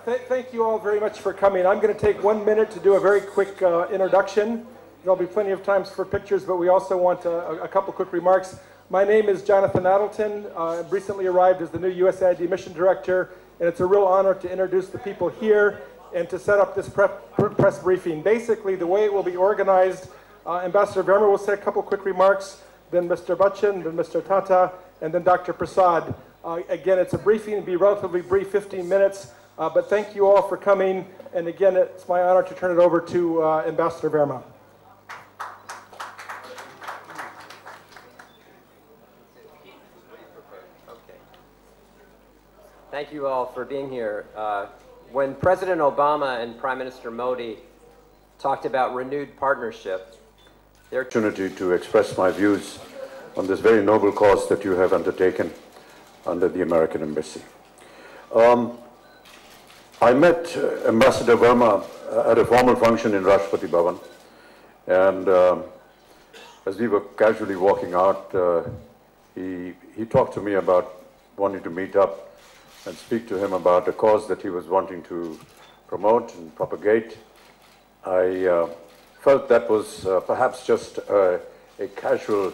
Thank you all very much for coming. I'm going to take 1 minute to do a very quick introduction. There'll be plenty of times for pictures, but we also want a couple quick remarks. My name is Jonathan Addleton. I recently arrived as the new USAID Mission Director, and it's a real honor to introduce the people here and to set up this press briefing. Basically, the way it will be organized, Ambassador Verma will say a couple quick remarks, then Mr. Bachchan, then Mr. Tata, and then Dr. Prasad. Again, it's a briefing, it'll be relatively brief, 15 minutes, but thank you all for coming, and again, it's my honor to turn it over to Ambassador Verma. Thank you all for being here. When President Obama and Prime Minister Modi talked about renewed partnership, their opportunity to express my views on this very noble cause that you have undertaken under the American Embassy. I met Ambassador Verma at a formal function in Rashtrapati Bhavan, and as we were casually walking out, he talked to me about wanting to meet up and speak to him about a cause that he was wanting to promote and propagate. I felt that was perhaps just a casual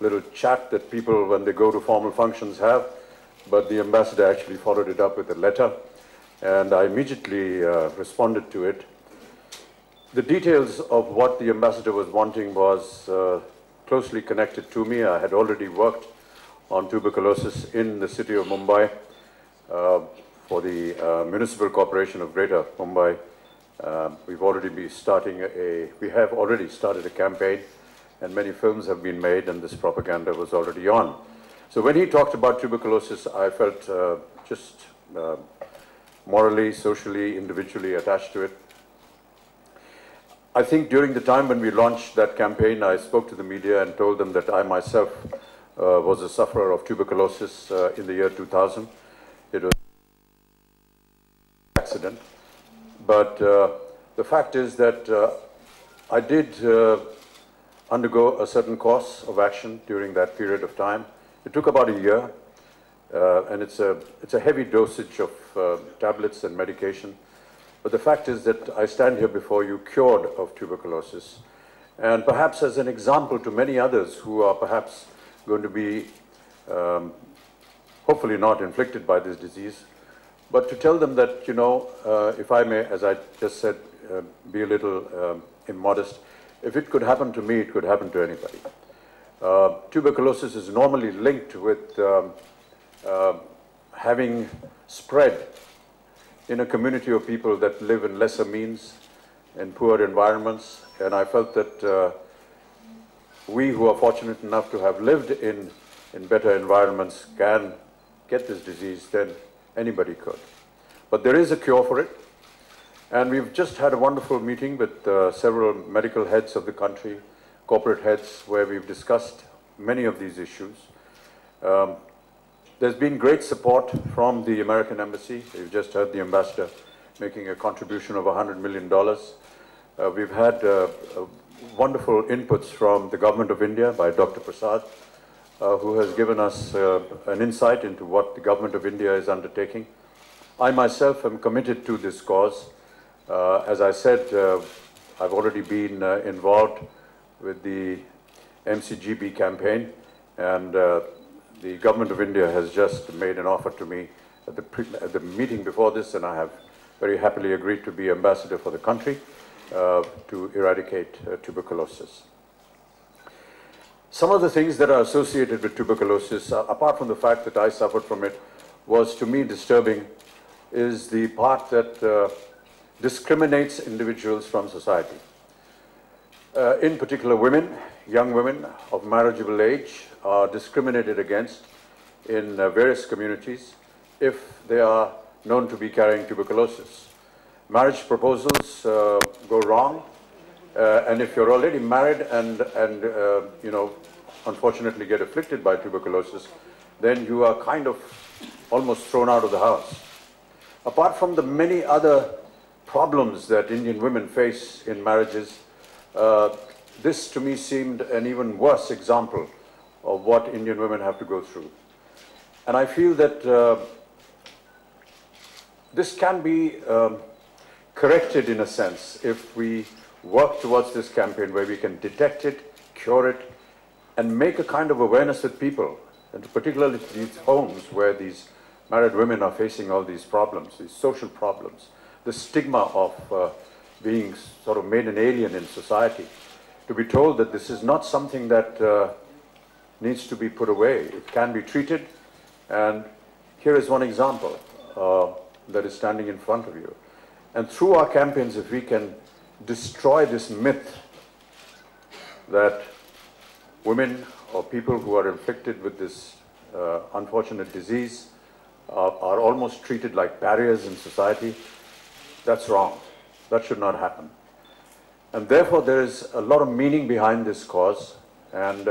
little chat that people, when they go to formal functions, have, but the ambassador actually followed it up with a letter, and I immediately responded to it. The details of what the ambassador was wanting was closely connected to me. I had already worked on tuberculosis in the city of Mumbai for the Municipal Corporation of Greater Mumbai. We have already started a campaign, and many films have been made, and this propaganda was already on. So when he talked about tuberculosis, I felt just morally, socially, individually attached to it. I think during the time when we launched that campaign, I spoke to the media and told them that I myself was a sufferer of tuberculosis in the year 2000. It was an accident. But the fact is that I did undergo a certain course of action during that period of time. It took about a year, and it's a heavy dosage of tablets and medication. But the fact is that I stand here before you cured of tuberculosis, and perhaps as an example to many others who are perhaps going to be hopefully not inflicted by this disease, but to tell them that, you know, if I may, as I just said, be a little immodest, if it could happen to me, it could happen to anybody. Tuberculosis is normally linked with having spread in a community of people that live in lesser means, in poor environments, and I felt that we who are fortunate enough to have lived in better environments can get this disease than anybody could. But there is a cure for it, and we've just had a wonderful meeting with several medical heads of the country, corporate heads, where we've discussed many of these issues. There's been great support from the American Embassy. We've just heard the ambassador making a contribution of $100 million. We've had wonderful inputs from the government of India by Dr. Prasad, who has given us an insight into what the government of India is undertaking. I myself am committed to this cause. As I said, I've already been involved with the MCGB campaign, and the government of India has just made an offer to me at the meeting before this, and I have very happily agreed to be ambassador for the country to eradicate tuberculosis. Some of the things that are associated with tuberculosis, apart from the fact that I suffered from it, was to me disturbing, is the part that discriminates individuals from society. In particular, women, young women of marriageable age are discriminated against in various communities if they are known to be carrying tuberculosis. Marriage proposals go wrong, and if you're already married and you know, unfortunately get afflicted by tuberculosis, then you are kind of almost thrown out of the house. Apart from the many other problems that Indian women face in marriages, this to me seemed an even worse example of what Indian women have to go through. And I feel that this can be corrected in a sense if we work towards this campaign where we can detect it, cure it, and make a kind of awareness with people, and particularly these homes where these married women are facing all these problems, these social problems, the stigma of being sort of made an alien in society, to be told that this is not something that needs to be put away. It can be treated, and here is one example that is standing in front of you. And through our campaigns, if we can destroy this myth that women or people who are inflicted with this unfortunate disease are almost treated like barriers in society, that's wrong. That should not happen. And therefore, there is a lot of meaning behind this cause, and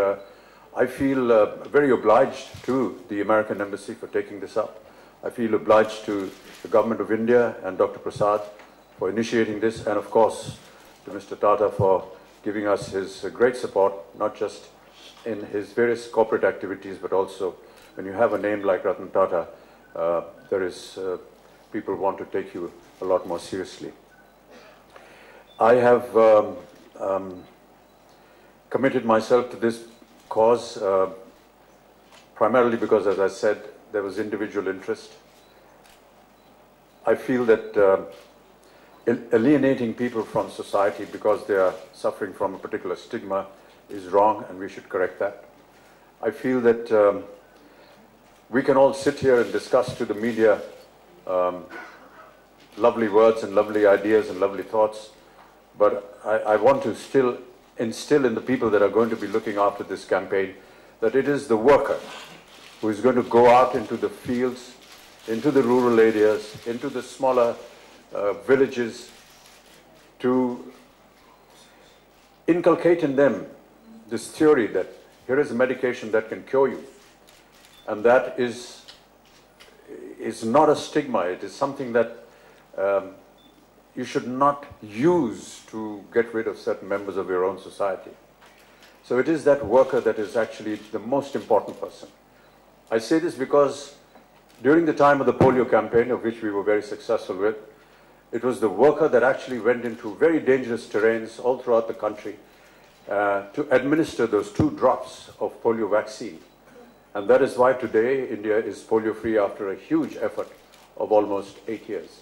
I feel very obliged to the American Embassy for taking this up. I feel obliged to the Government of India and Dr. Prasad for initiating this, and of course to Mr. Tata for giving us his great support, not just in his various corporate activities, but also when you have a name like Ratan Tata, people want to take you a lot more seriously. I have committed myself to this cause primarily because, as I said, there was individual interest. I feel that alienating people from society because they are suffering from a particular stigma is wrong, and we should correct that. I feel that we can all sit here and discuss to the media lovely words and lovely ideas and lovely thoughts, but I want to still instill in the people that are going to be looking after this campaign that it is the worker who is going to go out into the fields, into the rural areas, into the smaller villages, to inculcate in them this theory that here is a medication that can cure you, and that is not a stigma. It is something that you should not use to get rid of certain members of your own society. So it is that worker that is actually the most important person. I say this because during the time of the polio campaign, of which we were very successful with, it was the worker that actually went into very dangerous terrains all throughout the country to administer those 2 drops of polio vaccine. And that is why today India is polio-free after a huge effort of almost 8 years.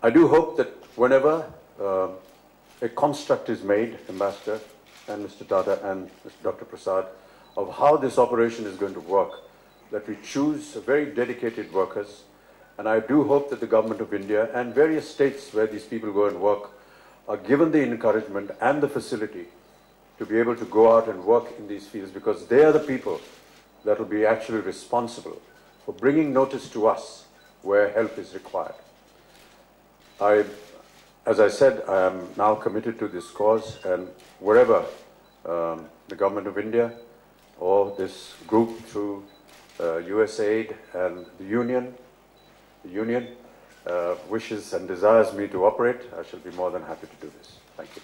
I do hope that whenever a construct is made, Ambassador and Mr. Tata and Dr. Prasad, of how this operation is going to work, that we choose very dedicated workers. And I do hope that the Government of India and various states where these people go and work are given the encouragement and the facility to be able to go out and work in these fields, because they are the people that will be actually responsible for bringing notice to us where help is required. As I said, I am now committed to this cause, and wherever the Government of India or this group through USAID and the Union wishes and desires me to operate, I shall be more than happy to do this. Thank you.